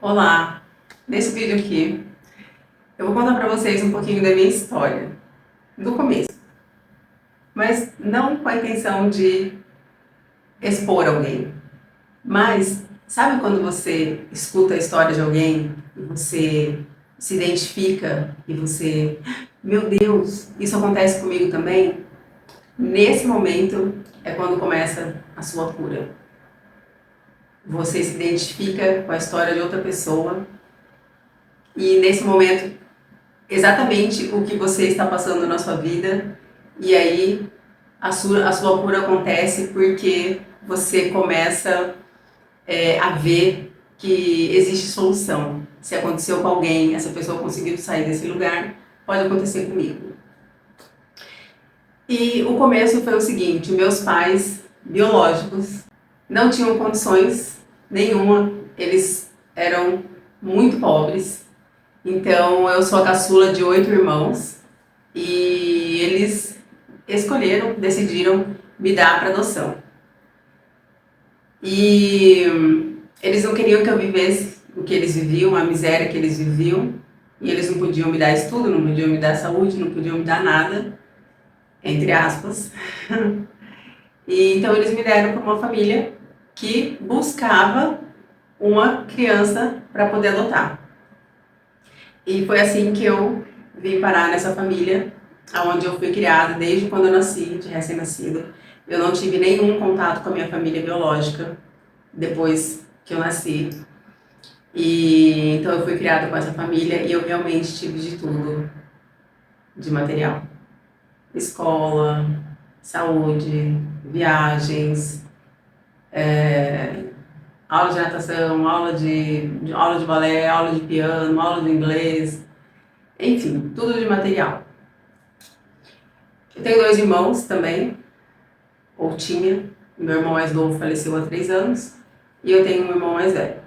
Olá! Nesse vídeo aqui eu vou contar para vocês um pouquinho da minha história, do começo, mas não com a intenção de expor alguém. Mas sabe quando você escuta a história de alguém e você se identifica e você, meu Deus, isso acontece comigo também? Nesse momento é quando começa a sua cura. Você se identifica com a história de outra pessoa e nesse momento exatamente o que você está passando na sua vida, e aí a sua cura acontece porque você começa a ver que existe solução. Se aconteceu com alguém, essa pessoa conseguiu sair desse lugar, pode acontecer comigo. E o começo foi o seguinte: meus pais biológicos não tinham condições nenhuma, eles eram muito pobres. Então eu sou a caçula de 8 irmãos e eles decidiram me dar para adoção. E eles não queriam que eu vivesse o que eles viviam, a miséria que eles viviam, e eles não podiam me dar estudo, não podiam me dar saúde, não podiam me dar nada, entre aspas. E então eles me deram para uma família que buscava uma criança para poder adotar. E foi assim que eu vim parar nessa família, onde eu fui criada desde quando eu nasci, de recém-nascido. Eu não tive nenhum contato com a minha família biológica depois que eu nasci. E então eu fui criada com essa família e eu realmente tive de tudo de material. Escola, saúde, viagens, aula de natação, aula de balé, aula de piano, aula de inglês, enfim, tudo de material. Eu tenho 2 irmãos também, ou tinha. Meu irmão mais novo faleceu há 3 anos e eu tenho um irmão mais velho.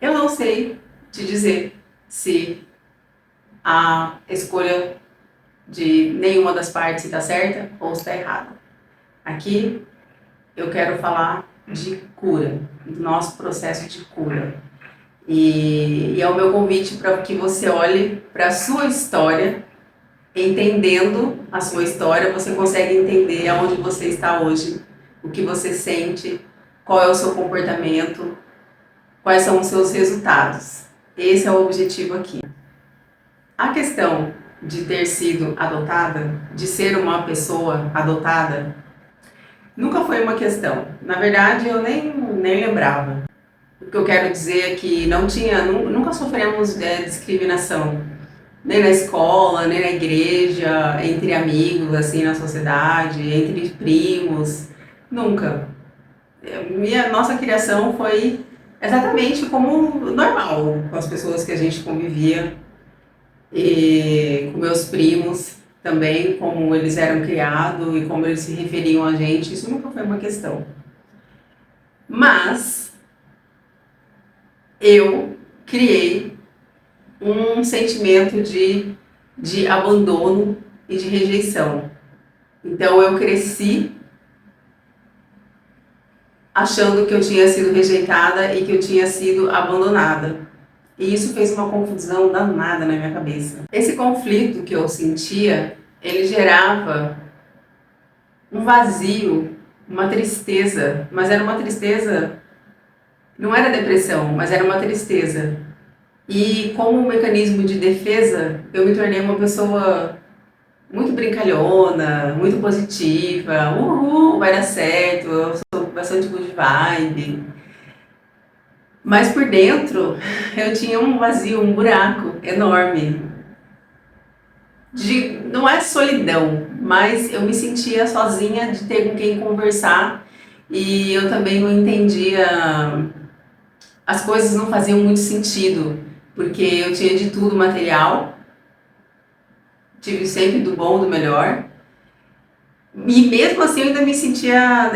Eu não sei te dizer se a escolha de nenhuma das partes está certa ou está errada. Aqui eu quero falar de cura, do nosso processo de cura. E é o meu convite para que você olhe para a sua história. Entendendo a sua história, você consegue entender aonde você está hoje, o que você sente, qual é o seu comportamento, quais são os seus resultados. Esse é o objetivo aqui. A questão de ter sido adotada, de ser uma pessoa adotada, nunca foi uma questão. Na verdade, eu nem lembrava. O que eu quero dizer é que nunca sofremos discriminação. Nem na escola, nem na igreja, entre amigos, assim, na sociedade, entre primos, nunca. Nossa criação foi exatamente como normal, com as pessoas que a gente convivia, e com meus primos também, como eles eram criados e como eles se referiam a gente, isso nunca foi uma questão. Mas eu criei um sentimento de abandono e de rejeição. Então eu cresci achando que eu tinha sido rejeitada e que eu tinha sido abandonada. E isso fez uma confusão danada na minha cabeça. Esse conflito que eu sentia, ele gerava um vazio, uma tristeza, mas era uma tristeza, não era depressão, mas era uma tristeza. E como um mecanismo de defesa, eu me tornei uma pessoa muito brincalhona, muito positiva, uhul, vai dar certo, eu sou bastante good vibe. Mas por dentro eu tinha um vazio, um buraco enorme. Não é solidão, mas eu me sentia sozinha de ter com quem conversar e eu também não entendia, as coisas não faziam muito sentido, porque eu tinha de tudo material, tive sempre do bom, do melhor. E mesmo assim eu ainda me sentia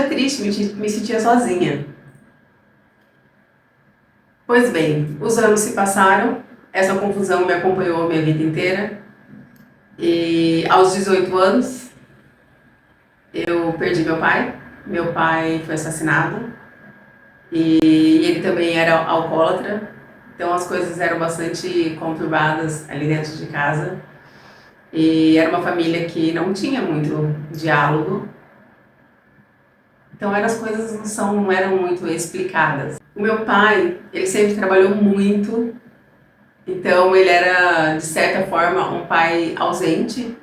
triste, me sentia sozinha. Pois bem, os anos se passaram, essa confusão me acompanhou a minha vida inteira. E aos 18 anos eu perdi meu pai. Meu pai foi assassinado e ele também era alcoólatra. Então as coisas eram bastante conturbadas ali dentro de casa. E era uma família que não tinha muito diálogo. Então as coisas não eram muito explicadas. O meu pai, ele sempre trabalhou muito, então ele era, de certa forma, um pai ausente.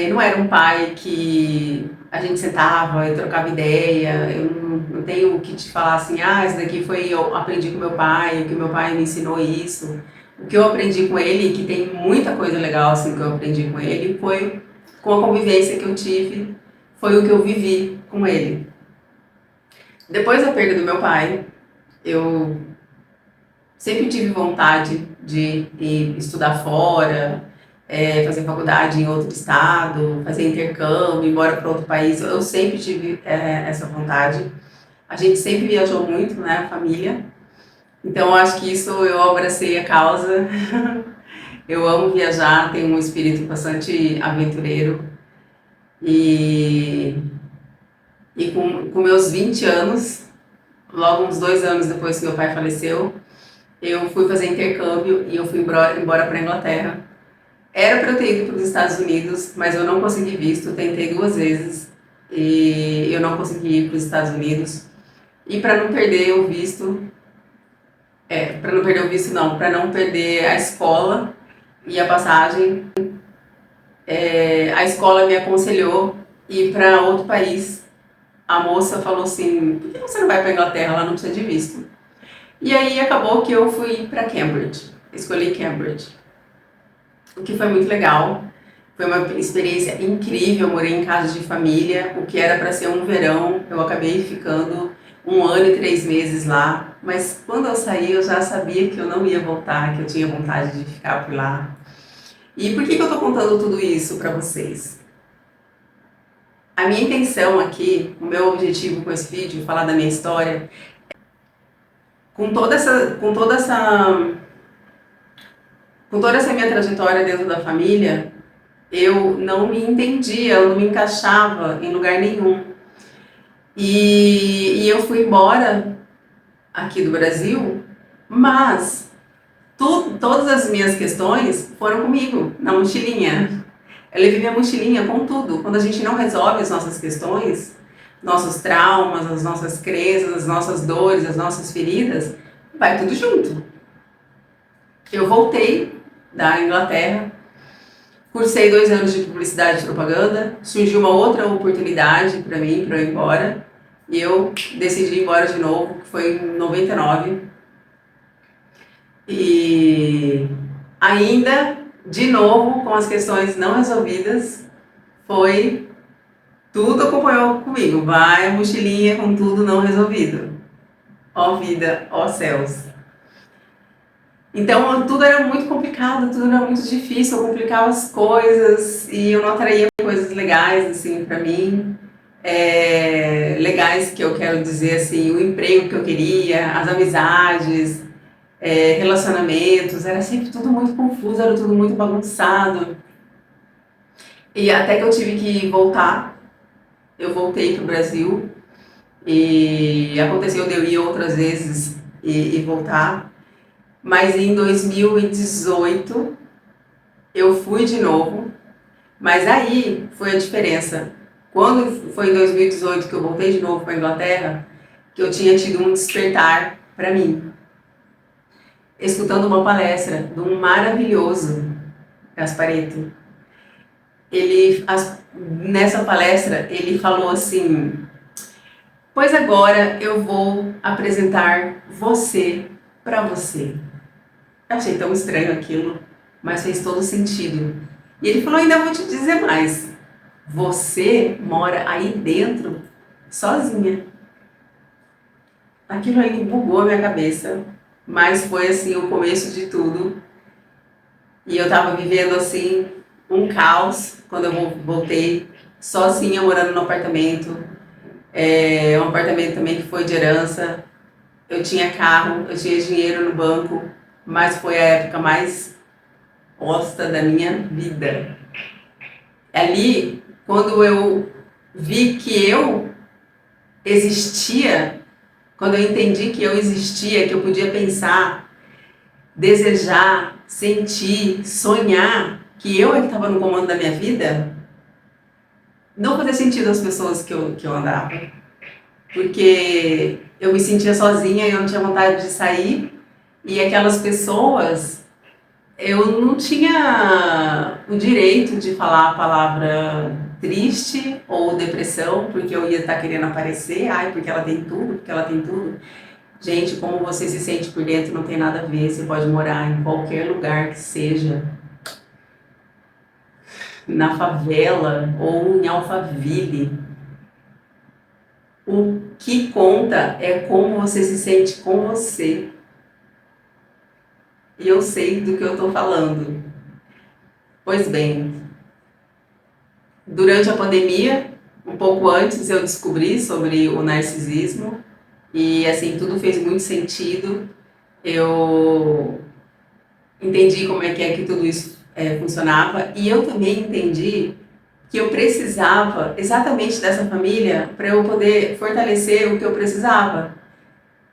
Não era um pai que a gente sentava e trocava ideia. Eu não tenho o que te falar assim, isso daqui foi eu aprendi com meu pai, o que meu pai me ensinou isso. O que eu aprendi com ele, que tem muita coisa legal assim que eu aprendi com ele, foi com a convivência que eu tive, foi o que eu vivi com ele. Depois da perda do meu pai, eu sempre tive vontade de ir estudar fora, fazer faculdade em outro estado, fazer intercâmbio, ir embora para outro país. Eu sempre tive essa vontade. A gente sempre viajou muito, né, a família. Então, eu acho que isso eu abracei a causa. Eu amo viajar, tenho um espírito bastante aventureiro. E, e com meus 20 anos, logo uns 2 anos depois que meu pai faleceu, eu fui fazer intercâmbio e eu fui embora para a Inglaterra. Era para eu ter ido para os Estados Unidos, mas eu não consegui visto, tentei 2 vezes e eu não consegui ir para os Estados Unidos. E para não perder o visto, para não perder o visto não, para não perder a escola e a passagem, a escola me aconselhou ir para outro país. A moça falou assim, por que você não vai para a Inglaterra, ela não precisa de visto? E aí acabou que eu fui para Cambridge, escolhi Cambridge, o que foi muito legal. Foi uma experiência incrível, eu morei em casa de família, o que era para ser um verão, eu acabei ficando 1 ano e 3 meses lá, mas quando eu saí eu já sabia que eu não ia voltar, que eu tinha vontade de ficar por lá. E por que eu estou contando tudo isso para vocês? A minha intenção aqui, o meu objetivo com esse vídeo, falar da minha história, com toda essa minha trajetória dentro da família, eu não me entendia, eu não me encaixava em lugar nenhum. E eu fui embora aqui do Brasil, mas todas as minhas questões foram comigo, na mochilinha. Eu levei minha mochilinha com tudo. Quando a gente não resolve as nossas questões, nossos traumas, as nossas crenças, as nossas dores, as nossas feridas, vai tudo junto. Eu voltei da Inglaterra, cursei 2 anos de publicidade e propaganda, surgiu uma outra oportunidade para mim, para eu ir embora, e eu decidi ir embora de novo, que foi em 99. E ainda, de novo, com as questões não resolvidas, foi tudo acompanhou comigo. Vai a mochilinha com tudo não resolvido. Ó vida, ó céus. Então tudo era muito complicado, tudo era muito difícil, eu complicava as coisas e eu não atraía coisas legais assim para mim. Legais que eu quero dizer assim, o emprego que eu queria, as amizades, relacionamentos, era sempre tudo muito confuso, era tudo muito bagunçado. E até que eu tive que voltar, eu voltei para o Brasil e aconteceu de eu ir outras vezes e voltar. Mas em 2018 eu fui de novo, mas aí foi a diferença. Quando foi em 2018 que eu voltei de novo para a Inglaterra, que eu tinha tido um despertar para mim, escutando uma palestra de um maravilhoso Gasparetto. Nessa palestra ele falou assim: pois agora eu vou apresentar você para você. Eu achei tão estranho aquilo, mas fez todo sentido. E ele falou: ainda vou te dizer mais. Você mora aí dentro sozinha. Aquilo aí bugou a minha cabeça, mas foi assim o começo de tudo. E eu tava vivendo assim um caos quando eu voltei sozinha, morando no apartamento. Um apartamento também que foi de herança. Eu tinha carro, eu tinha dinheiro no banco, mas foi a época mais bosta da minha vida. Ali, quando eu vi que eu existia, quando eu entendi que eu existia, que eu podia pensar, desejar, sentir, sonhar que eu é que estava no comando da minha vida, não fazia sentido às pessoas que eu andava. Porque eu me sentia sozinha e eu não tinha vontade de sair. E aquelas pessoas, eu não tinha o direito de falar a palavra triste ou depressão, porque eu ia estar querendo aparecer, ai, porque ela tem tudo, porque ela tem tudo. Gente, como você se sente por dentro não tem nada a ver, você pode morar em qualquer lugar que seja, na favela ou em Alphaville. O que conta é como você se sente com você. E eu sei do que eu estou falando. Pois bem, durante a pandemia, um pouco antes, eu descobri sobre o narcisismo e assim tudo fez muito sentido. Eu entendi como é que tudo isso funcionava e eu também entendi que eu precisava exatamente dessa família para eu poder fortalecer o que eu precisava.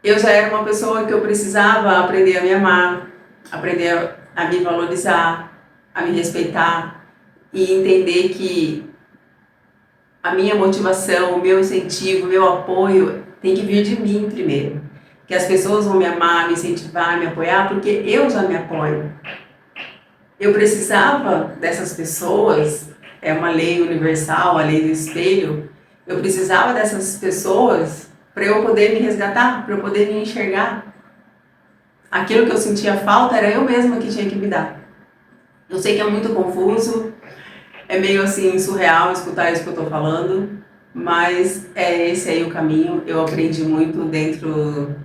Eu já era uma pessoa que eu precisava aprender a me amar, aprender a me valorizar, a me respeitar e entender que a minha motivação, o meu incentivo, o meu apoio tem que vir de mim primeiro. Que as pessoas vão me amar, me incentivar, me apoiar, porque eu já me apoio. Eu precisava dessas pessoas, é uma lei universal, a lei do espelho, eu precisava dessas pessoas para eu poder me resgatar, para eu poder me enxergar. Aquilo que eu sentia falta era eu mesma que tinha que me dar. Eu sei que é muito confuso, é meio assim surreal escutar isso que eu estou falando, mas é esse aí o caminho. Eu aprendi muito dentro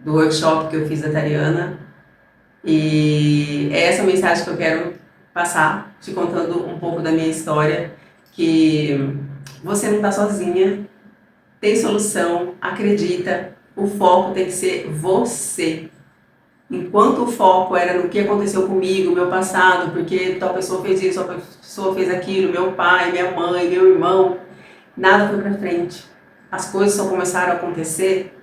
do workshop que eu fiz da Tariana e é essa mensagem que eu quero passar, te contando um pouco da minha história, que você não está sozinha, tem solução, acredita, o foco tem que ser você. Enquanto o foco era no que aconteceu comigo, meu passado, porque tal pessoa fez isso, tal pessoa fez aquilo, meu pai, minha mãe, meu irmão, nada foi pra frente. As coisas só começaram a acontecer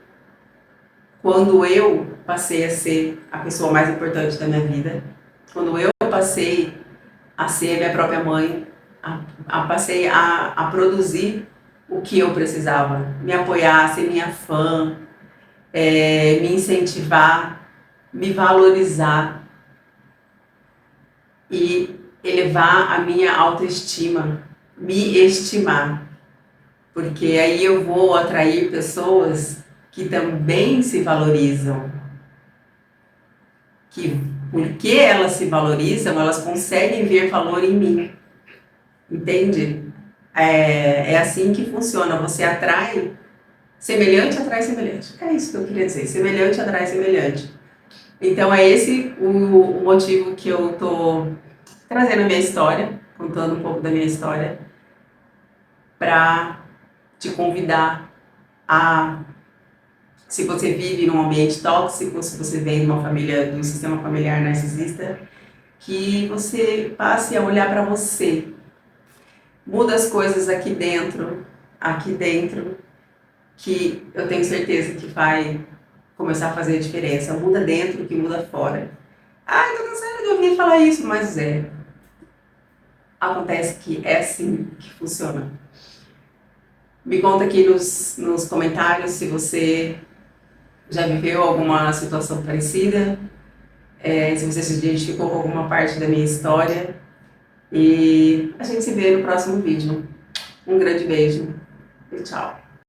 quando eu passei a ser a pessoa mais importante da minha vida, quando eu passei a ser minha própria mãe, passei a produzir o que eu precisava, me apoiar, ser minha fã, me incentivar, me valorizar e elevar a minha autoestima, me estimar, porque aí eu vou atrair pessoas que também se valorizam, que porque elas se valorizam, elas conseguem ver valor em mim, entende? É assim que funciona, você atrai semelhante, é isso que eu queria dizer, semelhante atrai semelhante. Então é esse o motivo que eu estou trazendo a minha história, contando um pouco da minha história, para te convidar a, se você vive num ambiente tóxico, se você vem de uma família, de um sistema familiar narcisista, que você passe a olhar para você. Muda as coisas aqui dentro, que eu tenho certeza que vai começar a fazer a diferença. Muda dentro que muda fora. Ah, tô cansada de ouvir falar isso, mas acontece que é assim que funciona. Me conta aqui nos comentários se você já viveu alguma situação parecida, se você se identificou com alguma parte da minha história. E a gente se vê no próximo vídeo. Um grande beijo e tchau!